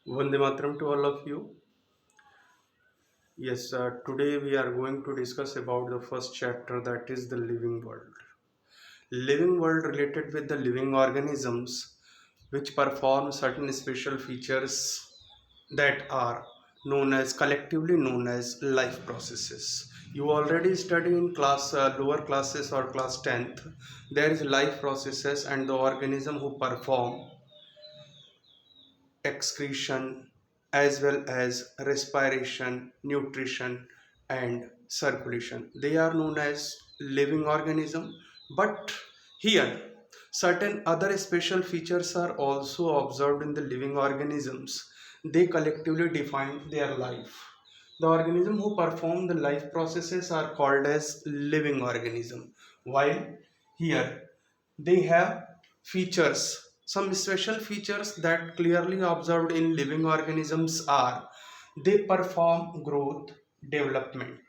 Vande Mataram to all of you. Yes, today we are going to discuss about the first chapter, that is the living world. Living world related with the living organisms which perform certain special features that are collectively known as life processes. You already study in class lower classes or class 10th. There is life processes and the organism who perform excretion as well as respiration, nutrition, and circulation. They are known as living organism. But here, certain other special features are also observed in the living organisms. They collectively define their life. The organism who perform the life processes are called as living organism. While here they have features. Some special features that clearly observed in living organisms are they perform growth, development.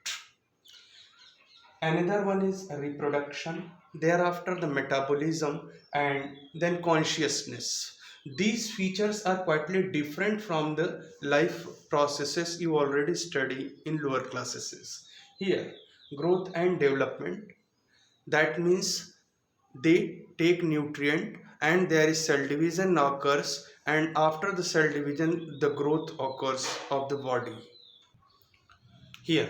Another one is reproduction, thereafter the metabolism, and then consciousness. These features are quietly different from the life processes you already study in lower classes. Here, growth and development, that means they take nutrient and there is cell division occurs, and after the cell division the growth occurs of the body. Here,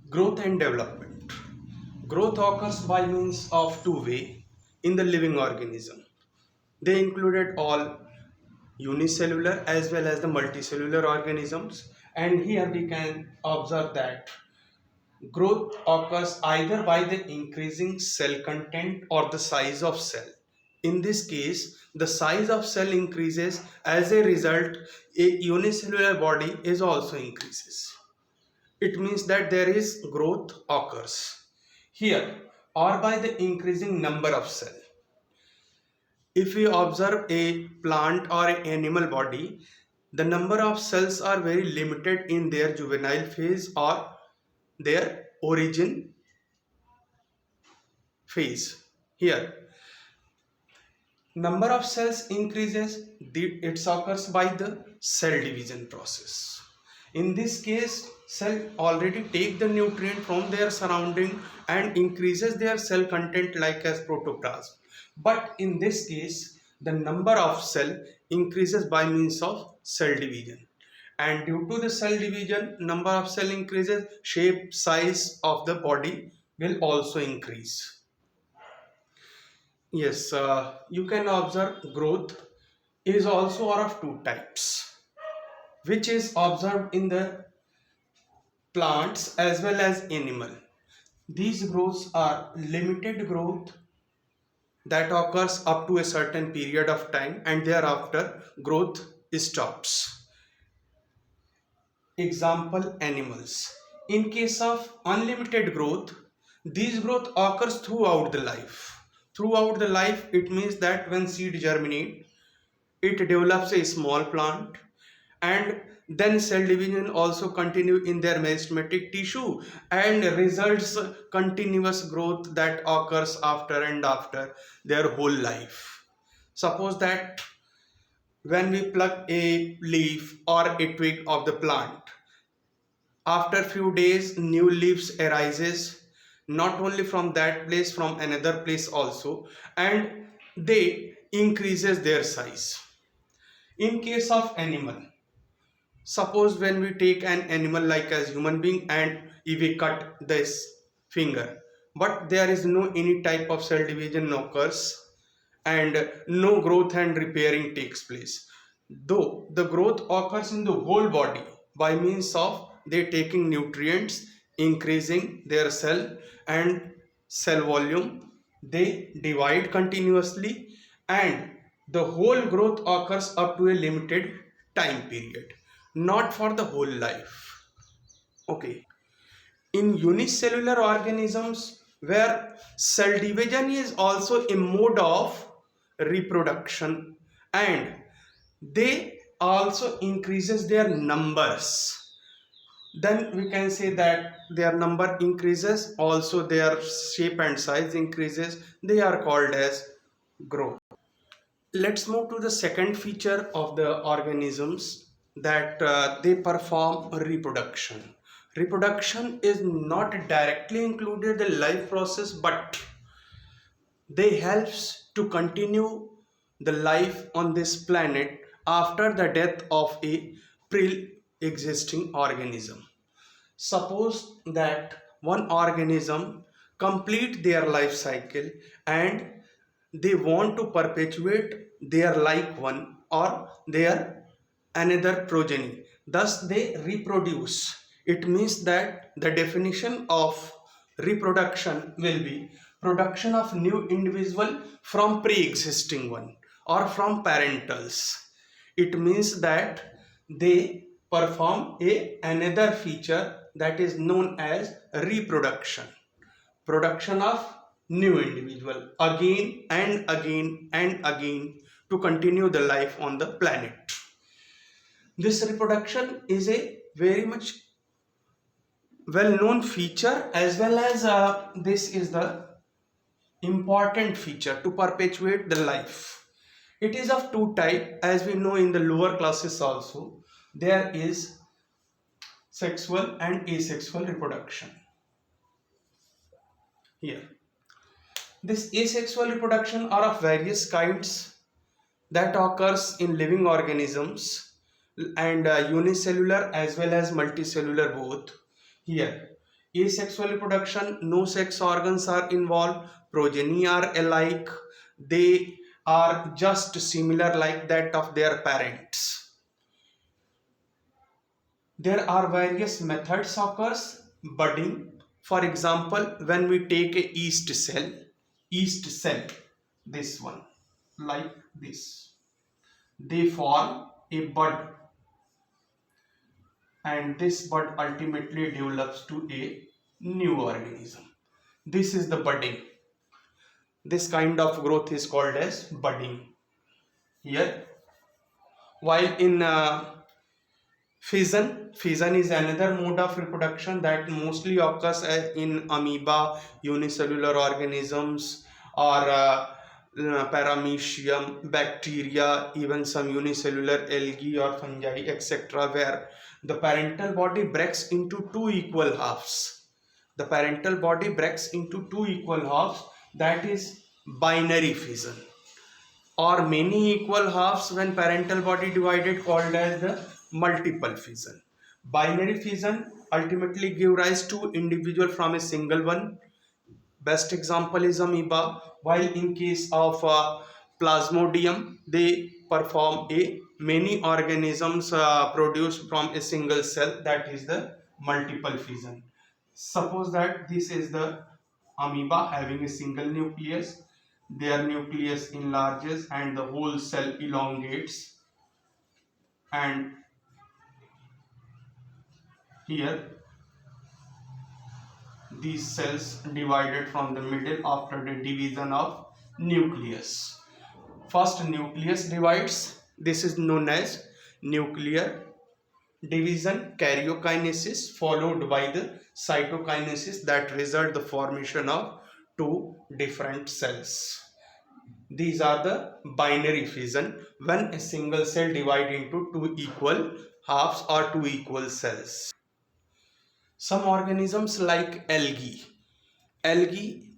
growth and development. Growth occurs by means of two-way in the living organism. They included all unicellular as well as the multicellular organisms, and here we can observe that growth occurs either by the increasing cell content or the size of cell. In this case, the size of cell increases. As a result, a unicellular body is also increases. It means that there is growth occurs here or by the increasing number of cell. If we observe a plant or an animal body, the number of cells are very limited in their juvenile phase or their origin phase. Here, number of cells increases, it occurs by the cell division process. In this case, cell already take the nutrient from their surrounding and increases their cell content like as protoplasm. But in this case, the number of cell increases by means of cell division, and due to the cell division, number of cell increases, shape size of the body will also increase. Yes, you can observe growth is also are of two types, which is observed in the plants as well as animal. These growths are limited growth that occurs up to a certain period of time and thereafter growth stops. Example, animals. In case of unlimited growth, these growth occurs throughout the life. Throughout the life, it means that when seed germinate, it develops a small plant, and then cell division also continue in their meristematic tissue and results continuous growth that occurs after and after their whole life. Suppose that when we pluck a leaf or a twig of the plant, after few days new leaves arises, not only from that place, from another place also, and they increases their size. In case of animal, suppose when we take an animal like as human being and if we cut this finger, but there is no any type of cell division occurs and no growth and repairing takes place, though the growth occurs in the whole body by means of they taking nutrients, increasing their cell and cell volume, they divide continuously, and the whole growth occurs up to a limited time period, not for the whole life. Okay. In unicellular organisms where cell division is also a mode of reproduction and they also increases their numbers, then we can say that their number increases, also their shape and size increases, they are called as growth. let's move to the second feature of the organisms, that they perform reproduction. Reproduction is not directly included in the life process, but they helps to continue the life on this planet after the death of a pre-existing organism. Suppose that one organism complete their life cycle and they want to perpetuate their like one or their another progeny. Thus they reproduce. It means that the definition of reproduction will be production of new individual from pre-existing one or from parentals. It means that they perform another feature that is known as reproduction, production of new individual again and again and again to continue the life on the planet. This reproduction is a very much well known feature, as well as this is the important feature to perpetuate the life. It is of two types, as we know in the lower classes also. There is sexual and asexual reproduction. Here, this asexual reproduction are of various kinds that occurs in living organisms and unicellular as well as multicellular both. Here, asexual reproduction, no sex organs are involved, progeny are alike, they are just similar like that of their parents. There are various methods occurs. Budding, for example, when we take a yeast cell, this one, like this, they form a bud, and this bud ultimately develops to a new organism. This is the budding. This kind of growth is called as budding. Here, while in fission is another mode of reproduction that mostly occurs in amoeba, unicellular organisms, or paramecium, bacteria, even some unicellular algae or fungi, etc., where the parental body breaks into two equal halves. The parental body breaks into two equal halves, that is binary fission, or many equal halves when parental body divided, called as the multiple fission. Binary fission ultimately give rise to individual from a single one. Best example is amoeba, while in case of plasmodium, they perform a many organisms produced from a single cell, that is the multiple fission. Suppose that this is the amoeba having a single nucleus, their nucleus enlarges and the whole cell elongates, and here these cells divided from the middle after the division of nucleus. First nucleus divides, this is known as nuclear division, karyokinesis, followed by the cytokinesis that result the formation of two different cells. These are the binary fission, when a single cell divide into two equal halves or two equal cells. Some organisms like algae,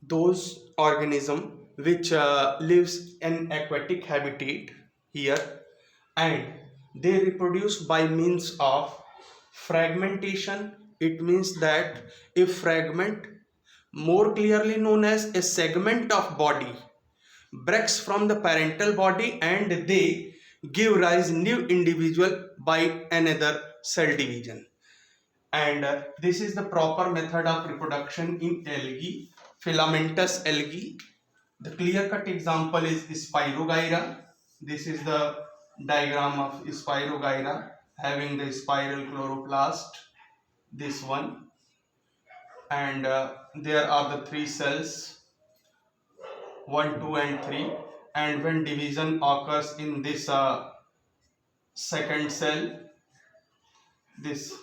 those organism which lives in aquatic habitat here, and they reproduce by means of fragmentation. It means that a fragment, more clearly known as a segment of body, breaks from the parental body and they give rise new individual by another cell division. And this is the proper method of reproduction in algae, filamentous algae. The clear-cut example is Spirogyra. This is the diagram of Spirogyra having the spiral chloroplast, this one, and there are the three cells, 1, 2 and 3, and when division occurs in this second cell, this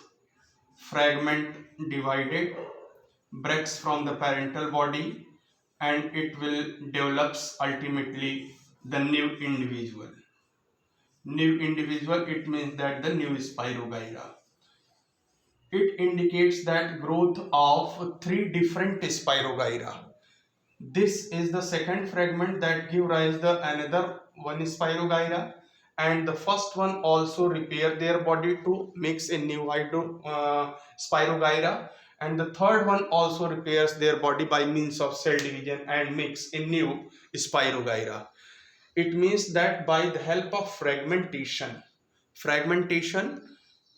fragment divided breaks from the parental body and it will develops ultimately the new individual. New individual, it means that the new spirogyra. It indicates that growth of three different spirogyra. This is the second fragment that give rise the another one spirogyra, and the first one also repair their body to makes a new hydro spirogyra, and the third one also repairs their body by means of cell division and makes a new spirogyra. It means that by the help of fragmentation,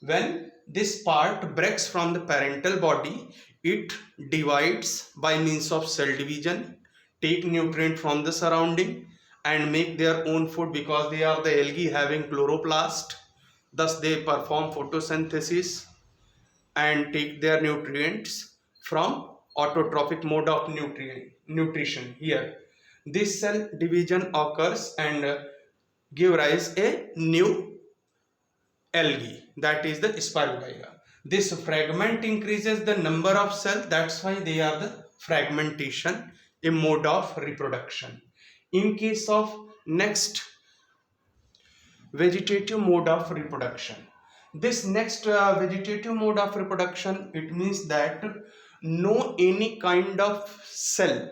when this part breaks from the parental body, it divides by means of cell division, take nutrient from the surrounding and make their own food, because they are the algae having chloroplast. Thus they perform photosynthesis and take their nutrients from autotrophic mode of nutrition. Here this cell division occurs and give rise a new algae, that is the spirogyra. This fragment increases the number of cells, that's why they are the fragmentation, a mode of reproduction. In case of next vegetative mode of reproduction, this next vegetative mode of reproduction, it means that no any kind of cell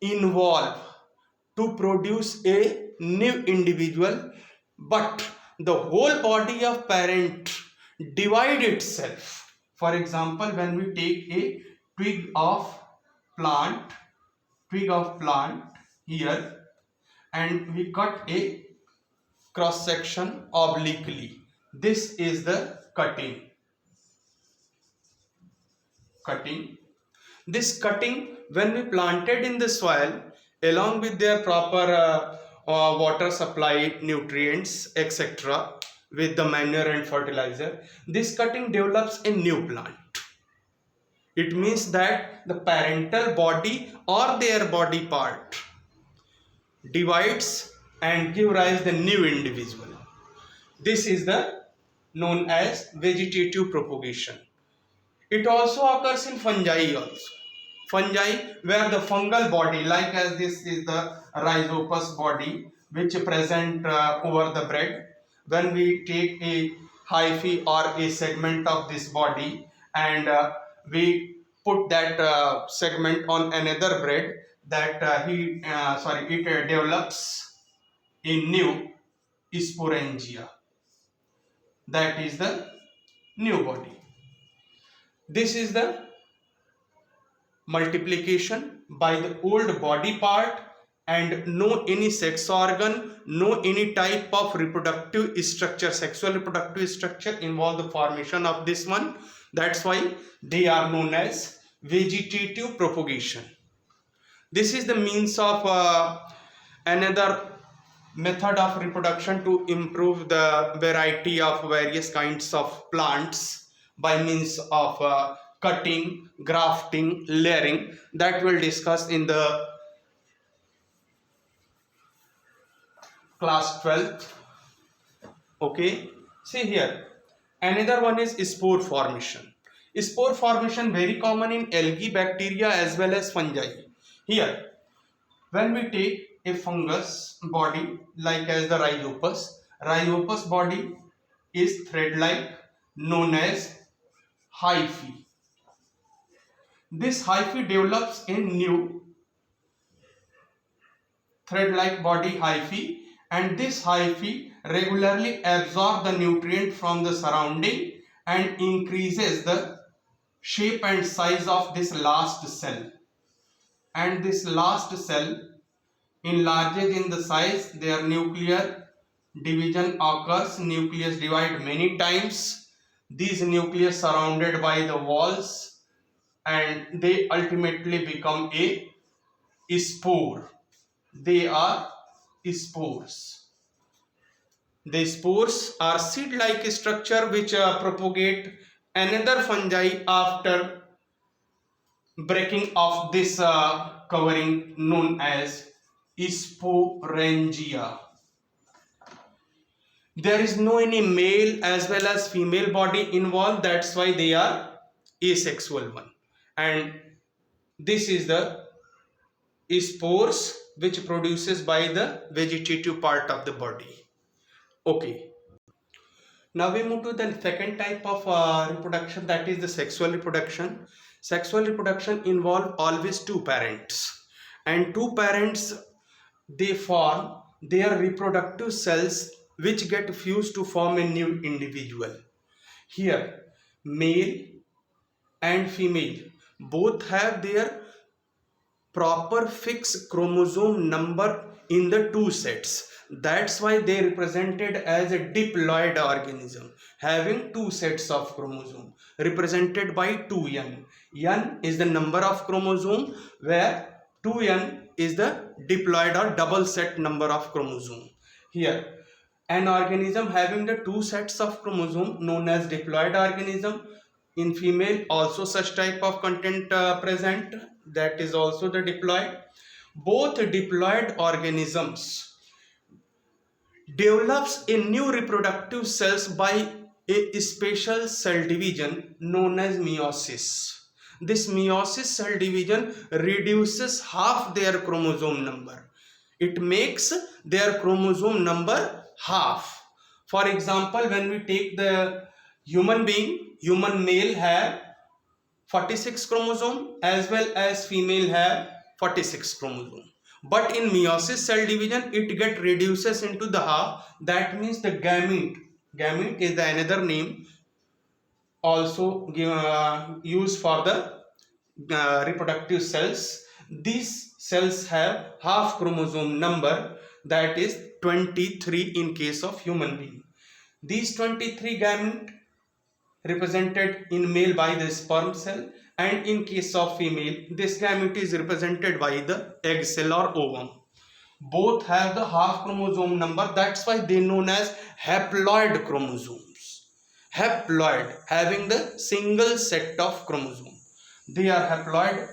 involved to produce a new individual, but the whole body of parent divide itself. For example, when we take a twig of plant here, and we cut a cross section obliquely, this is the cutting. This cutting, when we planted in the soil along with their proper water supply, nutrients, etc., with the manure and fertilizer, this cutting develops a new plant. It means that the parental body or their body part divides and give rise the new individual. This is the known as vegetative propagation. It also occurs in fungi also. Fungi, where the fungal body, like as this is the rhizopus body which present over the bread. When we take a hyphae or a segment of this body and we put that segment on another bread, that it develops a new sporangia. That is the new body. This is the multiplication by the old body part, and no any sex organ, no any type of reproductive structure, sexual reproductive structure involve the formation of this one. That's why they are known as vegetative propagation. This is the means of another method of reproduction to improve the variety of various kinds of plants by means of cutting, grafting, layering, that we'll discuss in the class 12th. Okay, see here, another one is spore formation. Spore formation very common in algae, bacteria as well as fungi. Here, when we take a fungus body like as the rhizopus body is thread-like, known as hyphae. This hyphae develops a new thread-like body hyphae, and this hyphae regularly absorb the nutrient from the surrounding and increases the shape and size of this last cell. And this last cell enlarges in the size, their nuclear division occurs, nucleus divide many times, these nucleus surrounded by the walls, and they ultimately become a spore. They are spores. The spores are seed-like structure which propagate another fungi after breaking of this covering, known as sporangia. There is no any male as well as female body involved, that's why they are asexual one. And this is the spores which produces by the vegetative part of the body. Okay, now we move to the second type of reproduction, that is the sexual reproduction. Sexual reproduction involve always two parents, and two parents, they form their reproductive cells which get fused to form a new individual. Here, male and female both have their proper fixed chromosome number in the two sets. That's why they represented as a diploid organism having two sets of chromosome represented by 2n. N is the number of chromosome, where 2n is the diploid or double set number of chromosome. Here, an organism having the two sets of chromosome known as diploid organism. In female also such type of content present, that is also the diploid. Both diploid organisms develops a new reproductive cells by a special cell division known as meiosis. This meiosis cell division reduces half their chromosome number. It makes their chromosome number half. For example, when we take the human being, human male have 46 chromosome as well as female have 46 chromosome. But in meiosis cell division, it get reduces into the half. That means the gamete is the another name also used for the reproductive cells. These cells have half chromosome number, that is 23 in case of human being. These 23 gamete represented in male by the sperm cell, and in case of female this gamete is represented by the egg cell or ovum. Both have the half chromosome number, that's why they known as haploid chromosomes. Haploid, having the single set of chromosome. They are haploid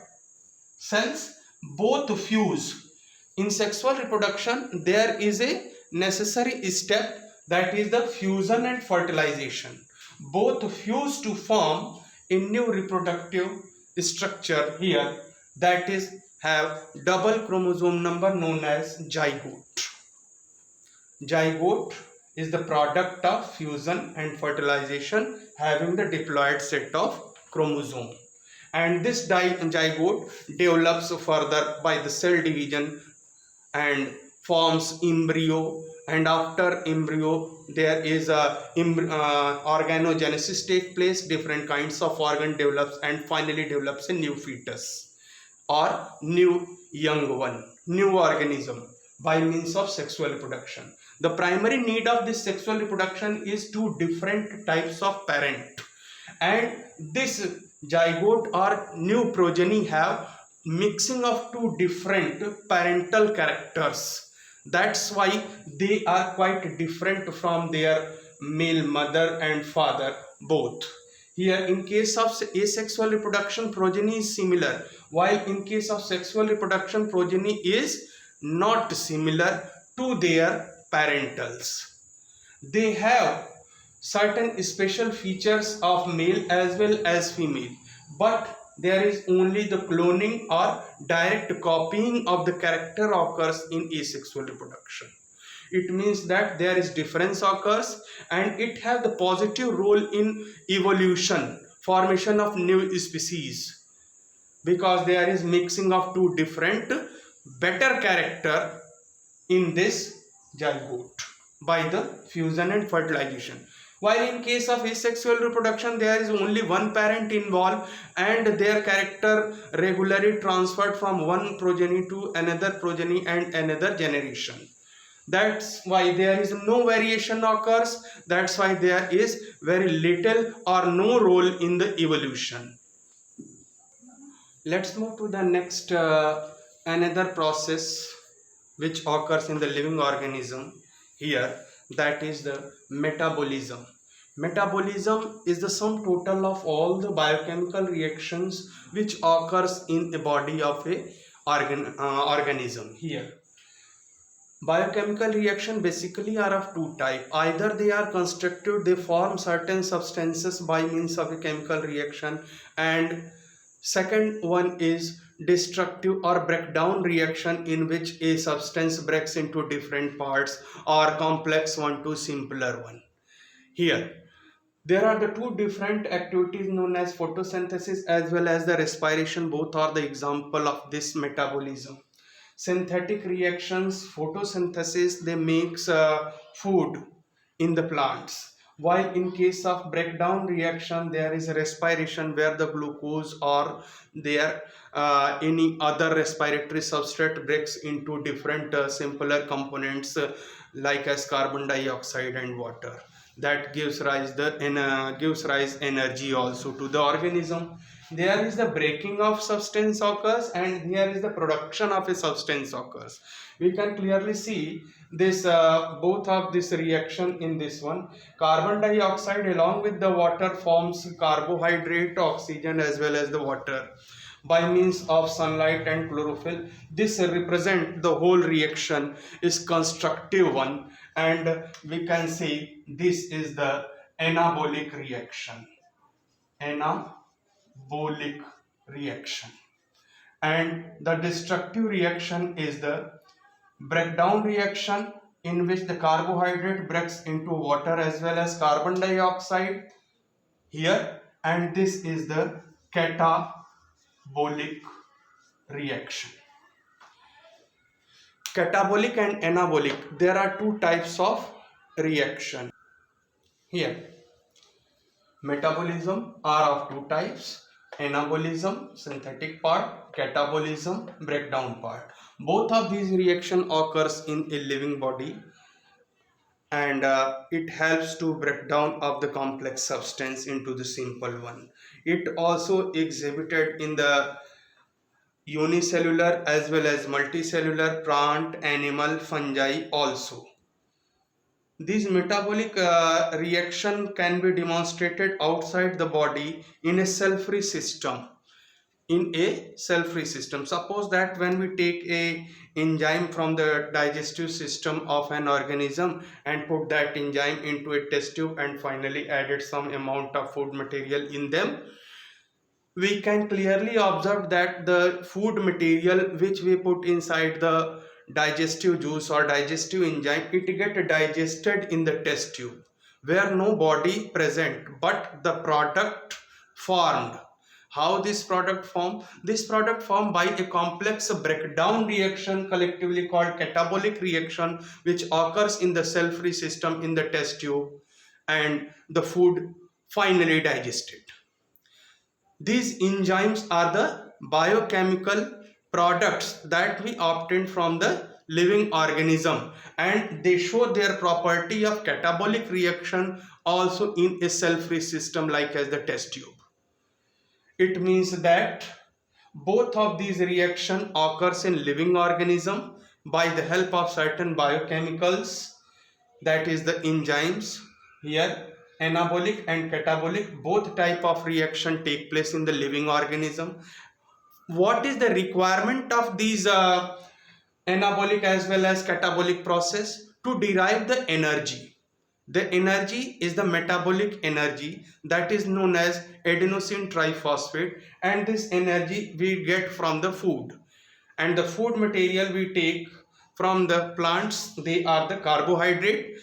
cells, both fuse. In sexual reproduction there is a necessary step, that is the fusion and fertilization. Both fuse to form a new reproductive structure here, that is have double chromosome number known as zygote. Zygote is the product of fusion and fertilization having the diploid set of chromosome, and this zygote develops further by the cell division and forms embryo, and after embryo there is a organogenesis take place, different kinds of organ develops, and finally develops a new fetus or new young one, new organism by means of sexual reproduction. The primary need of this sexual reproduction is two different types of parent, and this zygote or new progeny have mixing of two different parental characters. That's why they are quite different from their male mother and father both. Here in case of asexual reproduction, progeny is similar, while in case of sexual reproduction, progeny is not similar to their parentals. They have certain special features of male as well as female, but there is only the cloning or direct copying of the character occurs in asexual reproduction. It means that there is difference occurs, and it has the positive role in evolution, formation of new species, because there is mixing of two different better character in this zygote by the fusion and fertilization. While in case of asexual reproduction there is only one parent involved, and their character regularly transferred from one progeny to another progeny and another generation. That's why there is no variation occurs. That's why there is very little or no role in the evolution. Let's move to the next another process which occurs in the living organism here, that is the metabolism. Metabolism is the sum total of all the biochemical reactions which occurs in the body of a organism. Here, biochemical reaction basically are of two types. Either they are constructive, they form certain substances by means of a chemical reaction, and second one is destructive or breakdown reaction in which a substance breaks into different parts or complex one to simpler one. Here, there are the two different activities known as photosynthesis as well as the respiration. Both are the example of this metabolism. Synthetic reactions, photosynthesis, they makes food in the plants, while in case of breakdown reaction there is a respiration where the glucose or there any other respiratory substrate breaks into different simpler components like as carbon dioxide and water, that gives rise energy also to the organism. There is the breaking of substance occurs and here is the production of a substance occurs. We can clearly see this both of this reaction in this one. Carbon dioxide along with the water forms carbohydrate, oxygen as well as the water by means of sunlight and chlorophyll. This represent the whole reaction is constructive one, and we can say this is the anabolic reaction. Anabolic reaction. And the destructive reaction is the breakdown reaction in which the carbohydrate breaks into water as well as carbon dioxide here, and this is the catabolic reaction. Catabolic and anabolic, there are two types of reaction. Here, metabolism are of two types: anabolism, synthetic part; catabolism, breakdown part. Both of these reaction occurs in a living body, and it helps to break down of the complex substance into the simple one. It also exhibited in the unicellular as well as multicellular plant, animal, fungi also. This metabolic reaction can be demonstrated outside the body in a cell-free system. Suppose that when we take a enzyme from the digestive system of an organism and put that enzyme into a test tube and finally added some amount of food material in them, we can clearly observe that the food material which we put inside the digestive juice or digestive enzyme, it get digested in the test tube where no body present but the product formed. How this product form? This product formed by a complex breakdown reaction collectively called catabolic reaction, which occurs in the cell-free system in the test tube, and the food finally digested. These enzymes are the biochemical products that we obtain from the living organism, and they show their property of catabolic reaction also in a cell-free system like as the test tube. It means that both of these reaction occurs in living organism by the help of certain biochemicals, that is the enzymes. Here anabolic and catabolic, both type of reaction take place in the living organism. What is the requirement of these anabolic as well as catabolic process? To derive the energy. The energy is the metabolic energy that is known as adenosine triphosphate, and this energy we get from the food, and the food material we take from the plants, they are the carbohydrate.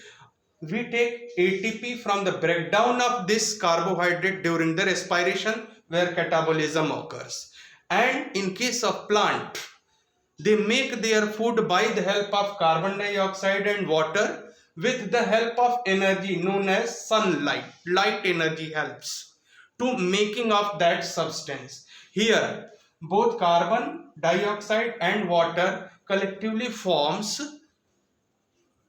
We take ATP from the breakdown of this carbohydrate during the respiration where catabolism occurs. And in case of plant, they make their food by the help of carbon dioxide and water with the help of energy known as sunlight. Light energy helps to making of that substance. Here, both carbon dioxide and water collectively forms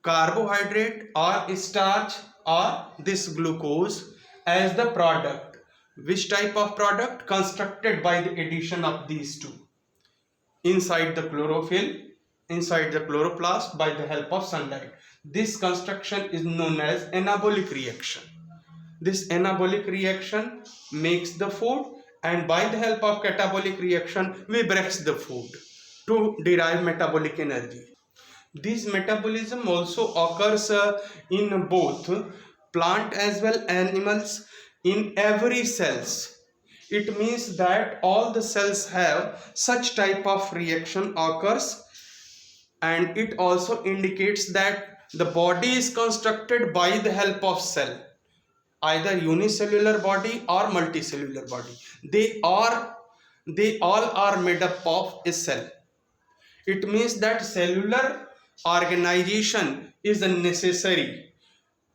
carbohydrate or starch or this glucose as the product. Which type of product? Constructed by the addition of these two inside the chlorophyll, inside the chloroplast by the help of sunlight. This construction is known as anabolic reaction. This anabolic reaction makes the food, and by the help of catabolic reaction we breaks the food to derive metabolic energy. This metabolism also occurs in both plant as well animals, in every cells. It means that all the cells have such type of reaction occurs, and it also indicates that the body is constructed by the help of cell, either unicellular body or multicellular body. They all are made up of a cell. It means that cellular organization is necessary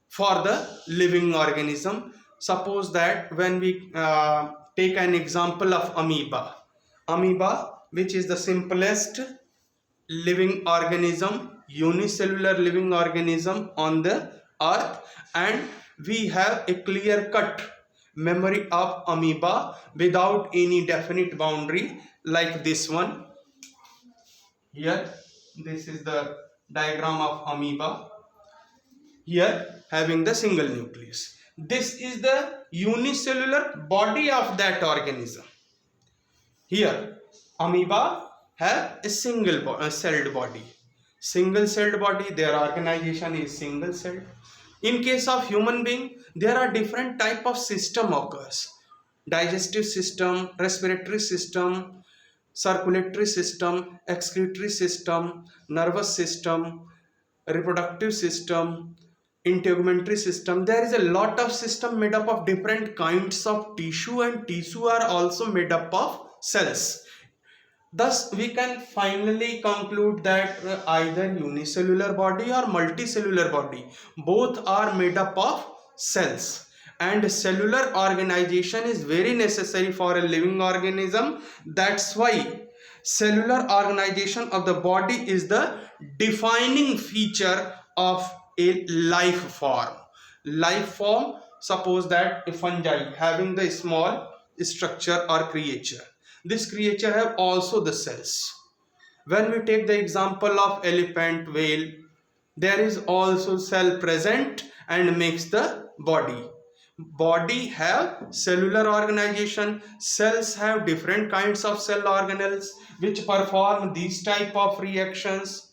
for the living organism. Suppose that when we take an example of amoeba, which is the simplest living organism, unicellular living organism on the earth, and we have a clear cut memory of amoeba without any definite boundary like this one here. This is the diagram of amoeba, here having the single nucleus. This is the unicellular body of that organism. Here, amoeba have a celled body. Single celled body, their organization is single celled. In case of human being, there are different type of system occurs. Digestive system, respiratory system, circulatory system, excretory system, nervous system, reproductive system, integumentary system. There is a lot of system made up of different kinds of tissue, and tissue are also made up of cells. Thus, we can finally conclude that either unicellular body or multicellular body, both are made up of cells. And cellular organization is very necessary for a living organism. That's why cellular organization of the body is the defining feature of a life form. Life form, suppose that a fungi having the small structure or creature. This creature have also the cells. When we take the example of elephant, whale, there is also cell present and makes the body. Body have cellular organization. Cells have different kinds of cell organelles which perform these type of reactions.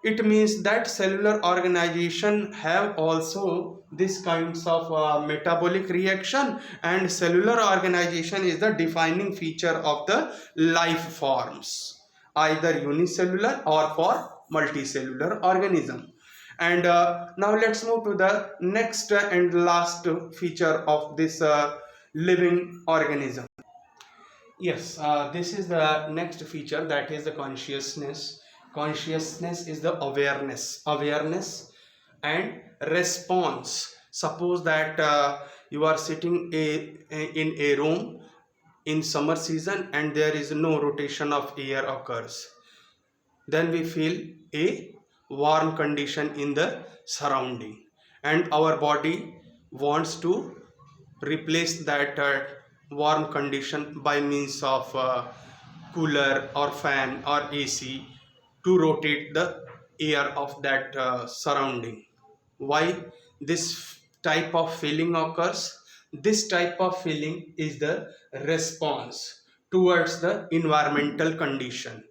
It means that cellular organization have also this kinds of metabolic reaction, and cellular organization is the defining feature of the life forms, either unicellular or for multicellular organism. And now let's move to the next and last feature of this living organism. Yes, this is the next feature, that is the consciousness. Consciousness is the awareness and response. Suppose that you are sitting in a room in summer season and there is no rotation of air occurs. Then we feel a warm condition in the surrounding, and our body wants to replace that warm condition by means of cooler or fan or AC to rotate the air of that surrounding. Why this type of feeling occurs? This type of feeling is the response towards the environmental condition.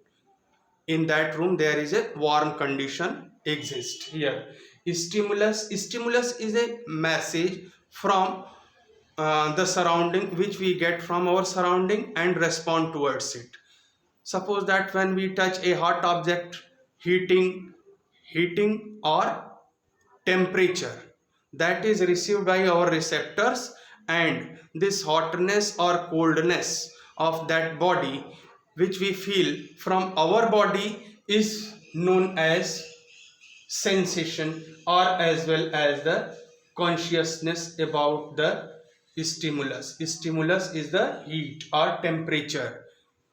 In that room there is a warm condition exists. Here, stimulus is a message from the surrounding, which we get from our surrounding and respond towards it. Suppose that when we touch a hot object, heating or temperature, that is received by our receptors, and this hotness or coldness of that body which we feel from our body is known as sensation, or as well as the consciousness about the stimulus. Stimulus is the heat or temperature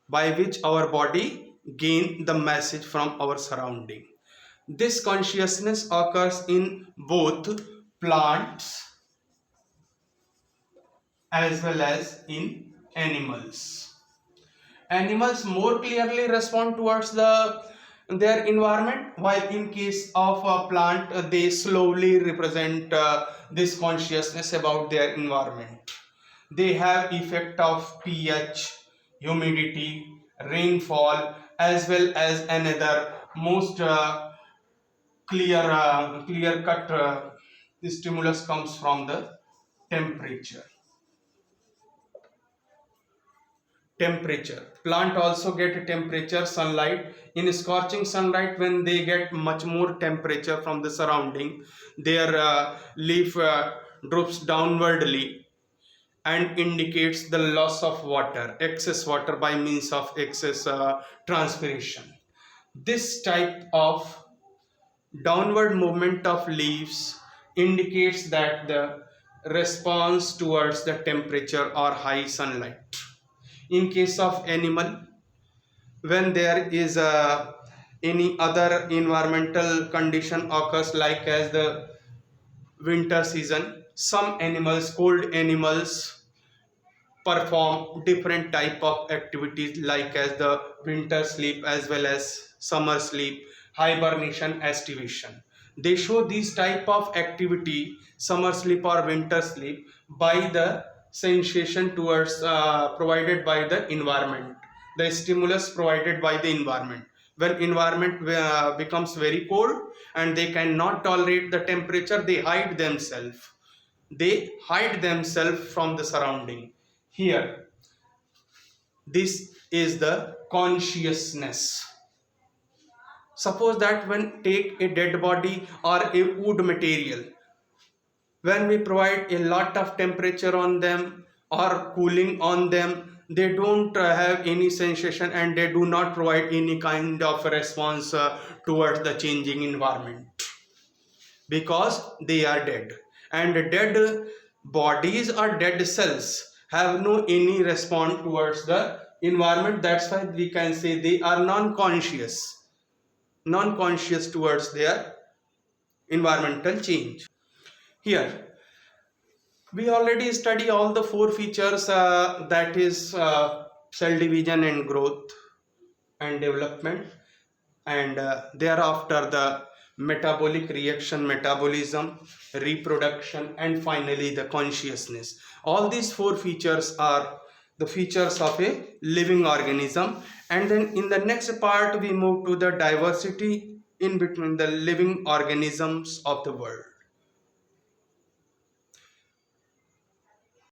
by which our body gain the message from our surrounding. This consciousness occurs in both plants as well as in animals. Animals more clearly respond towards their environment, while in case of a plant they slowly represent this consciousness about their environment. They have effect of pH, humidity, rainfall, as well as another most clear cut uh, stimulus comes from the temperature. temperature. Plant also get temperature, sunlight. In scorching sunlight, when they get much more temperature from the surrounding, their leaf droops downwardly and indicates the loss of water, excess water by means of excess transpiration. This type of downward movement of leaves indicates that the response towards the temperature or high sunlight. In case of animal, when there is any other environmental condition occurs, like as the winter season, some animals, cold animals, perform different type of activities, like as the winter sleep as well as summer sleep, hibernation, estivation. They show these type of activity, summer sleep or winter sleep, by the sensation towards provided by the environment, the stimulus provided by the environment. When environment becomes very cold and they cannot tolerate the temperature, they hide themselves from the surrounding. Here, this is the consciousness. Suppose that when take a dead body or a wood material, when we provide a lot of temperature on them or cooling on them, they don't have any sensation and they do not provide any kind of response towards the changing environment, because they are dead. And dead bodies or dead cells have no any response towards the environment. That's why we can say they are non-conscious towards their environmental change. Here we already study all the four features, that is cell division and growth and development, and thereafter the metabolic reaction, metabolism, reproduction, and finally the consciousness. All these four features are the features of a living organism. And then in the next part we move to the diversity in between the living organisms of the world.